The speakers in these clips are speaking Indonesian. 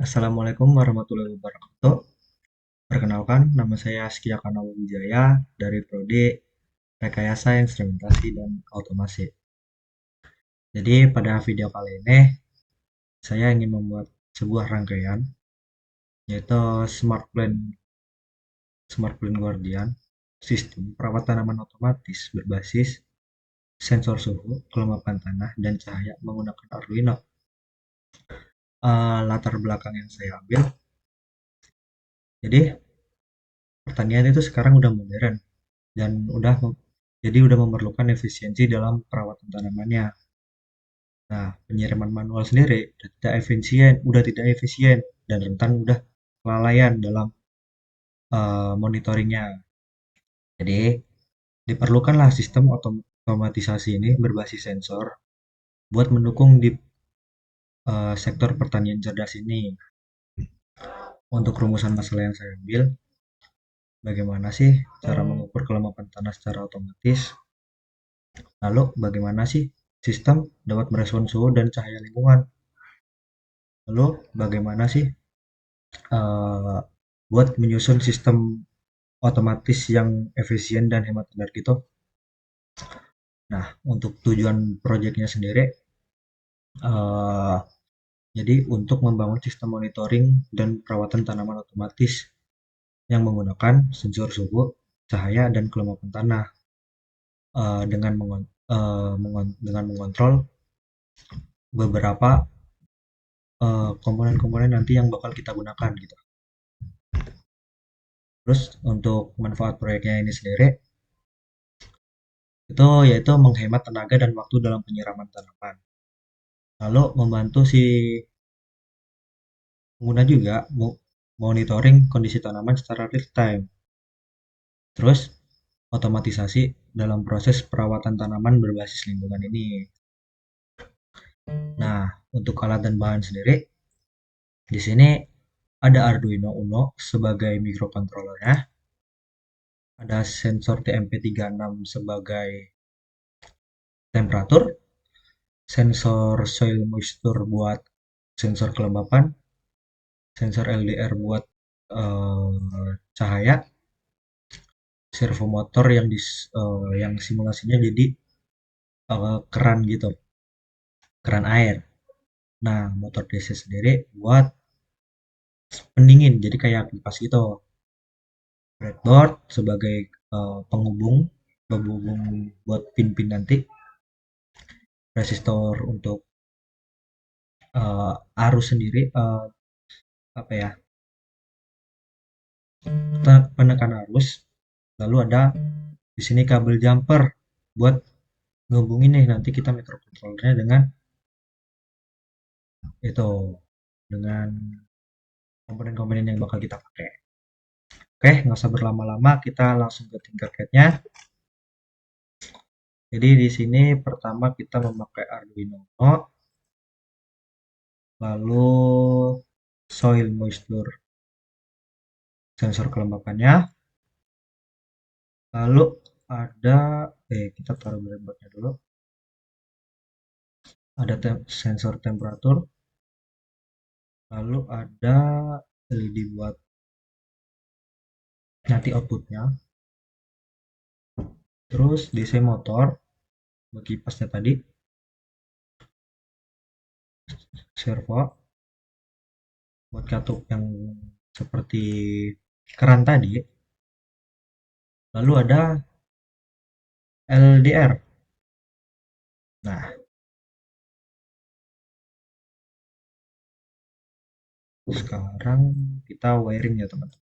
Assalamualaikum warahmatullahi wabarakatuh. Perkenalkan, nama saya Askia Kanawa Wijaya dari Prodi Rekayasa Instrumentasi dan Automasi. Jadi pada video kali ini saya ingin membuat sebuah rangkaian yaitu Smart Plan Guardian, sistem perawat tanaman otomatis berbasis sensor suhu, kelembapan tanah, dan cahaya menggunakan Arduino. Latar belakang yang saya ambil, jadi pertanian itu sekarang udah modern dan udah memerlukan efisiensi dalam perawatan tanamannya. Nah, penyiraman manual sendiri udah tidak efisien dan rentan udah kelalaian dalam monitoringnya. Jadi, diperlukanlah sistem otomatisasi ini berbasis sensor buat mendukung di sektor pertanian cerdas ini. Untuk rumusan masalah yang saya ambil, bagaimana sih cara mengukur kelembapan tanah secara otomatis? Lalu, bagaimana sih sistem dapat merespon suhu dan cahaya lingkungan? Lalu, bagaimana sih eh, buat menyusun sistem otomatis yang efisien dan hemat energi itu? Nah, untuk tujuan proyeknya sendiri, eh, jadi untuk membangun sistem monitoring dan perawatan tanaman otomatis yang menggunakan sensor suhu, cahaya, dan kelembapan tanah dengan mengontrol beberapa komponen-komponen nanti yang bakal kita gunakan gitu. Terus untuk manfaat proyeknya ini sendiri itu yaitu menghemat tenaga dan waktu dalam penyiraman tanaman. Lalu membantu si pengguna juga monitoring kondisi tanaman secara real time. Terus otomatisasi dalam proses perawatan tanaman berbasis lingkungan ini. Nah, untuk alat dan bahan sendiri, di sini ada Arduino Uno sebagai microcontrollernya, ada sensor TMP36 sebagai temperatur, sensor soil moisture buat sensor kelembapan, sensor LDR buat cahaya, servo motor yang simulasinya jadi keran gitu, keran air. Nah, motor DC sendiri buat pendingin, jadi kayak kipas gitu. Breadboard sebagai penghubung buat pin-pin nanti. Resistor untuk arus sendiri, apa ya, penekan arus. Lalu ada di sini kabel jumper buat ngehubungin nih nanti kita microcontrollernya dengan itu dengan komponen-komponen yang bakal kita pakai. Oke, nggak usah berlama-lama, kita langsung ke Tinkercad-nya. Jadi di sini pertama kita memakai Arduino Uno, lalu soil moisture sensor kelembapannya, lalu ada kita taruh breadboard-nya dulu. Ada sensor temperatur, lalu ada LED buat nanti outputnya, terus DC motor buat kipasnya tadi, servo buat katup yang seperti keran tadi, lalu ada LDR. Nah, sekarang kita wiring ya teman-teman.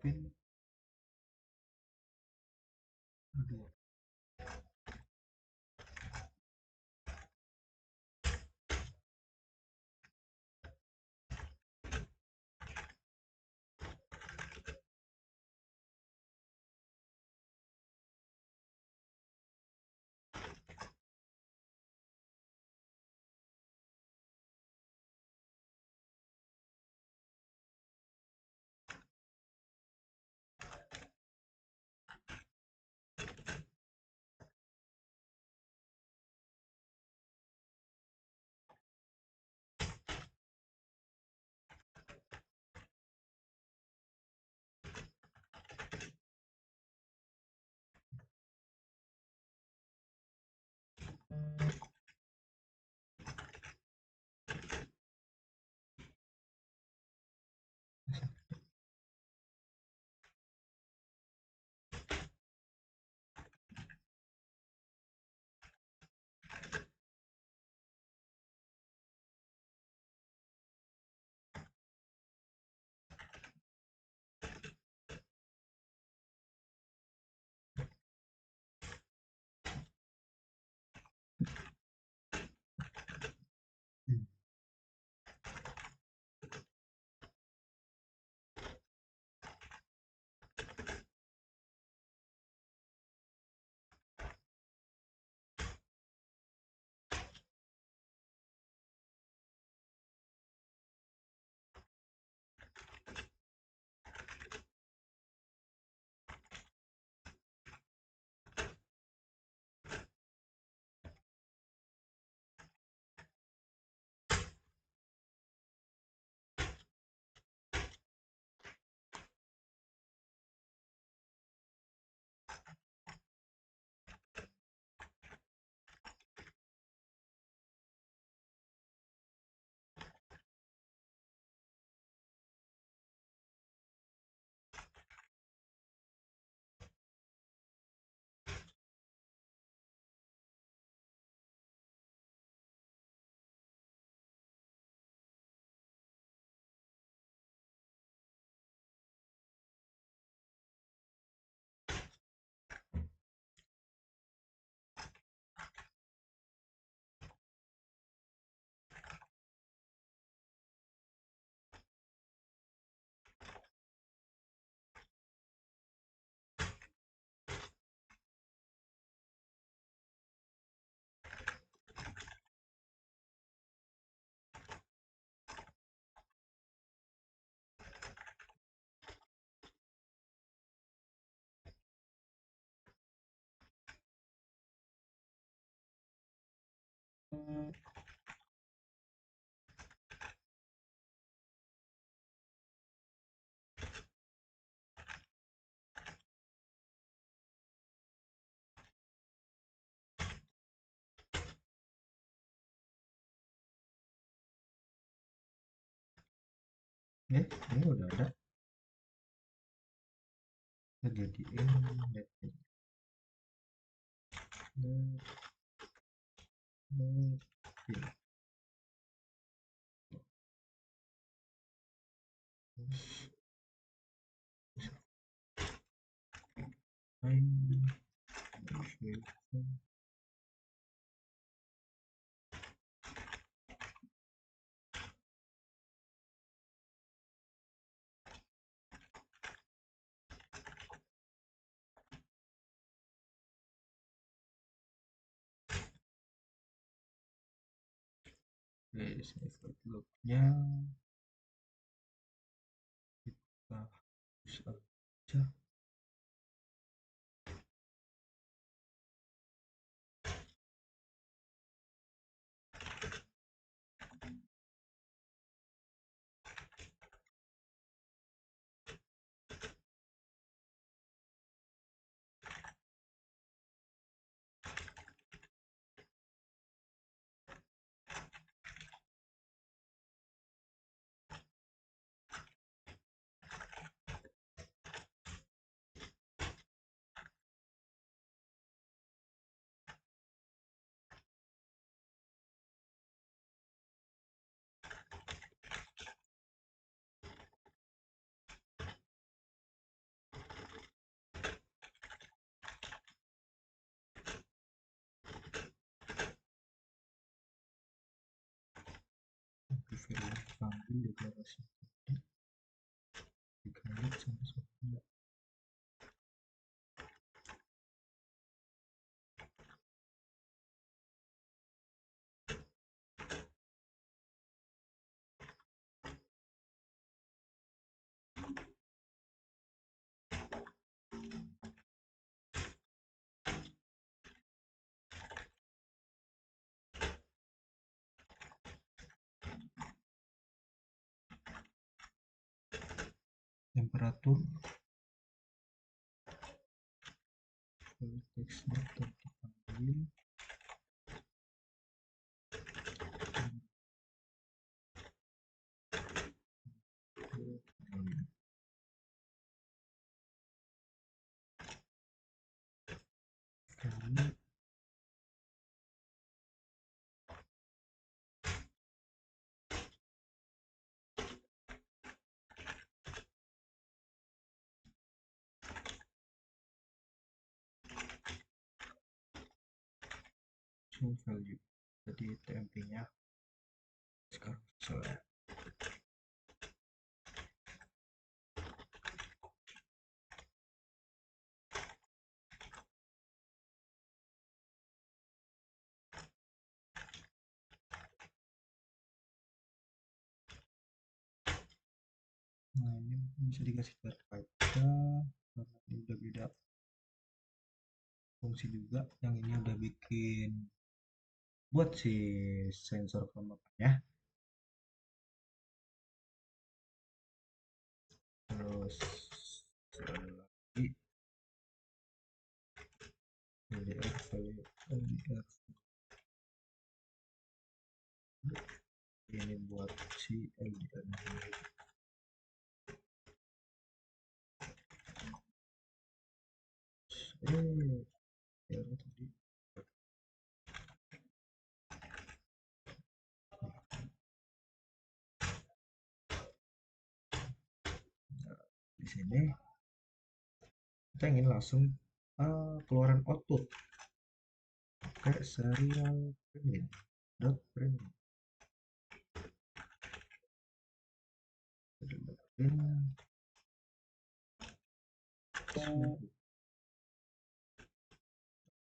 Pin, aduh. Ini udah ada. Kita jadiin net. Oke, save outlook-nya kita hapus aja. Panggil deklarasi tadi dikali sama satunya. Temperatur teksnya terpanggil kali show value. Jadi TMP-nya sekarang selesai. Nah, ini bisa dikasih data aja karena ini udah beda fungsi juga. Yang ini udah bikin buat si sensor kelembapannya. Terus lagi LDR value LDR ini buat si LDR ya tadi. Nah, di sini kita ingin langsung keluaran output kayak serial printing dot printing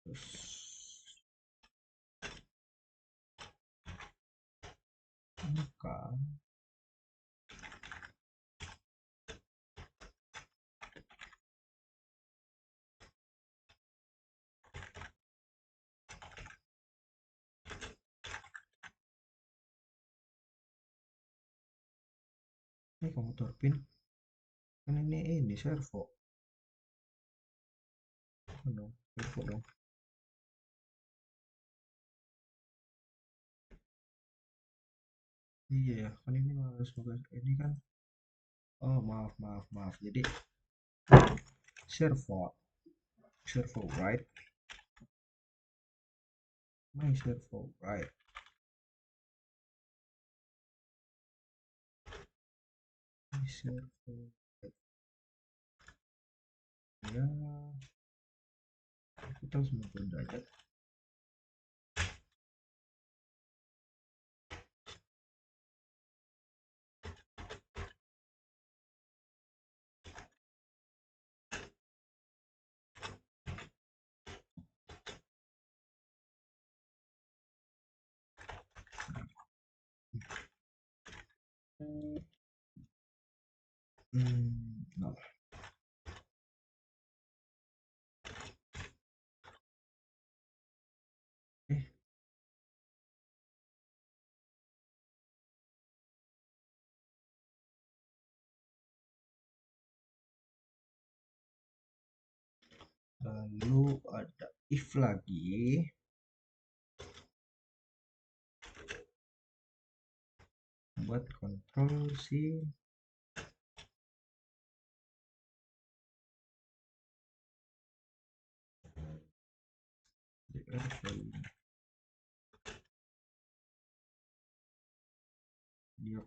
terus maka ini komputer pin kan ini servo dong, servo dong. Iya ya kan ini harus ini kan Oh, maaf, maaf, maaf. Jadi servo, servo right, my servo right, my servo right. Ya, kita 90 derajat. Nah, eh, lalu ada if lagi buat kontrol si DR volume dia.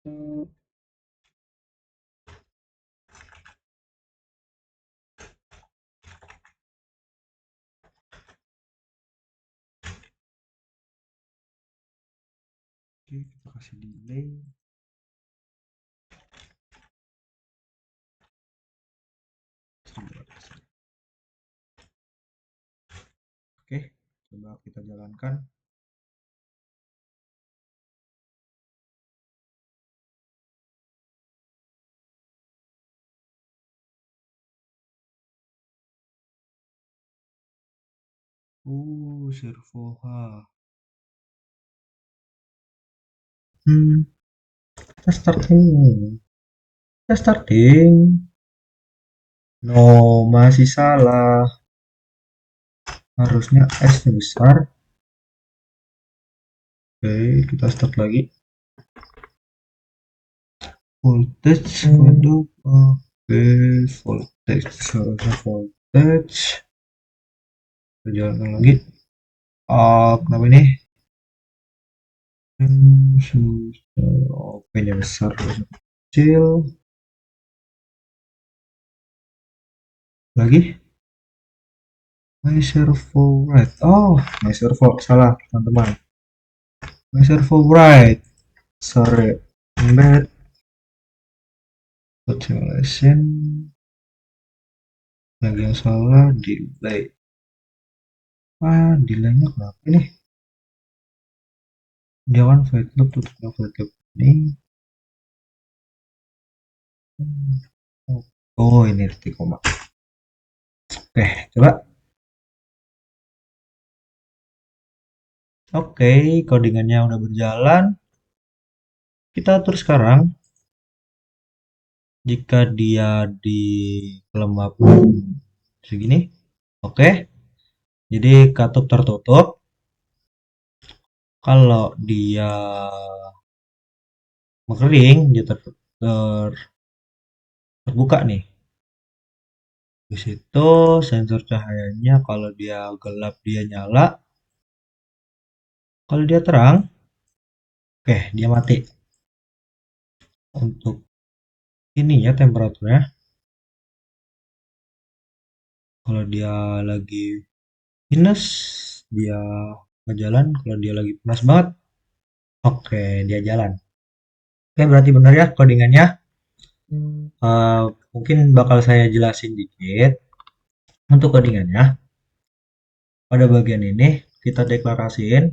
Oke, kita kasih delay. Oke, coba kita jalankan. Servo H. Hmm, kita starting. Kita starting. No, masih salah. Harusnya S-nya besar. Oke, kita start lagi. Voltage pada oke, voltage harusnya voltage. Kita jalankan lagi. Kenapa ini? Oke, nya besar, harusnya kecil. Lagi. My servo right. Oh, my servo salah, teman-teman. My servo right. Sorry. Embed simulation. Lagi yang salah delay. Delaynya kenapa ini? Dia kan void loop, tutupnya void loop ini. Oh, ini titik koma. Oke, coba. Oke, codingannya udah berjalan. Kita atur sekarang. Jika dia di kelembapan segini. Oke. Jadi katup tertutup. Kalau dia mengering, dia terbuka nih. Di situ sensor cahayanya kalau dia gelap dia nyala. Kalau dia terang, oke, dia mati. Untuk ini ya temperaturnya. Kalau dia lagi minus, dia nggak jalan. Kalau dia lagi panas banget, oke, dia jalan. Oke, berarti benar ya codingannya. Eh, Mungkin bakal saya jelasin dikit untuk codingannya. Pada bagian ini kita deklarasiin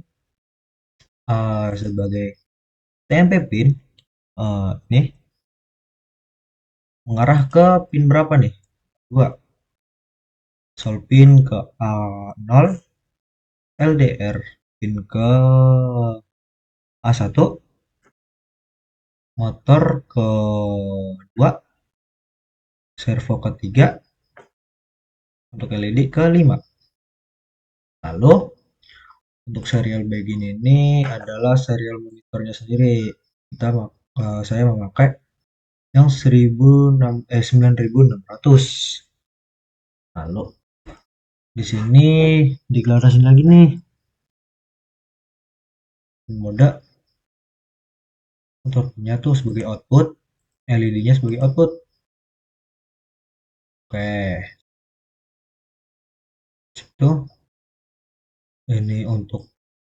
sebagai TMP pin. Nih mengarah ke pin berapa nih? 2. Solpin ke A0, LDR pin ke A1, motor ke 2, servo ke 3, untuk LED ke 5. Lalu untuk serial begin ini adalah serial monitornya sendiri. Saya memakai yang 9600. Lalu di sini deklarasi lagi nih mode motornya tuh sebagai output, LED-nya sebagai output. Oke, itu ini untuk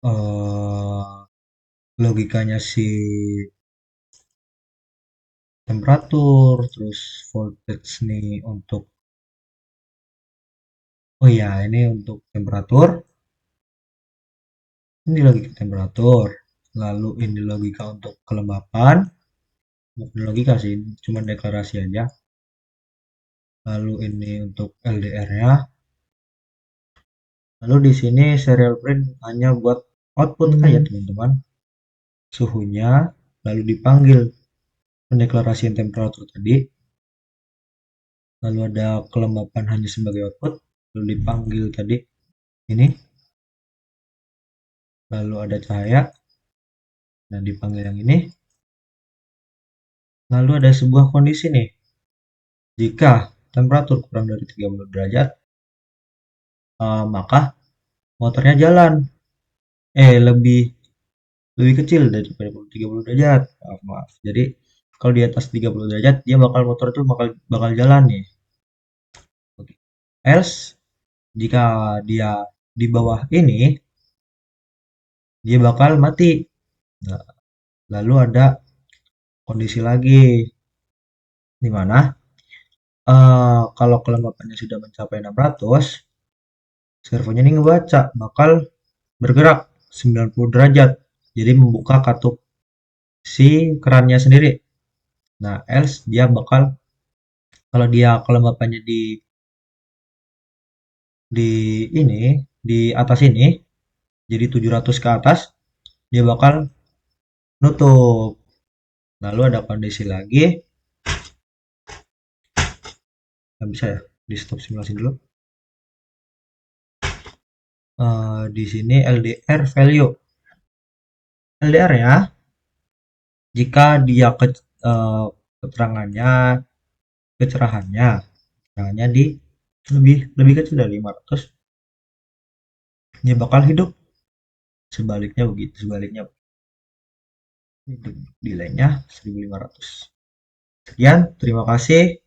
eh, logikanya si temperatur, terus voltage nih untuk, oh ya, ini untuk temperatur, ini logika temperatur, lalu ini logika untuk kelembapan, bukan logika sih, cuma deklarasi aja, lalu ini untuk LDR-nya, lalu di sini serial print hanya buat output aja teman-teman, suhunya, lalu dipanggil pendeklarasian temperatur tadi, lalu ada kelembapan hanya sebagai output, lalu dipanggil tadi ini, lalu ada cahaya, dan dipanggil yang ini, lalu ada sebuah kondisi nih, jika temperatur kurang dari 30 derajat, maka motornya jalan, lebih lebih kecil daripada 30 derajat, maaf, maaf. Jadi kalau di atas 30 derajat, dia motor itu bakal bakal jalan nih. Oke. Else jika dia di bawah ini, dia bakal mati. Nah, lalu ada kondisi lagi, di mana kalau kelembapannya sudah mencapai 600, servonya ini ngebaca bakal bergerak 90 derajat. Jadi membuka katup si kerannya sendiri. Nah, else dia bakal, kalau dia kelembapannya di ini, di atas ini, jadi 700 ke atas, dia bakal nutup. Lalu ada kondisi lagi, nggak bisa ya, di stop simulasi dulu. Di sini LDR value. LDR ya, jika dia keterangannya, kecerahannya, kecerahannya di lebih lebih kecil dari 500, dia bakal hidup. Sebaliknya begitu, sebaliknya hidup delaynya 1500. Sekian, terima kasih.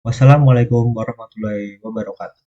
Wassalamualaikum warahmatullahi wabarakatuh.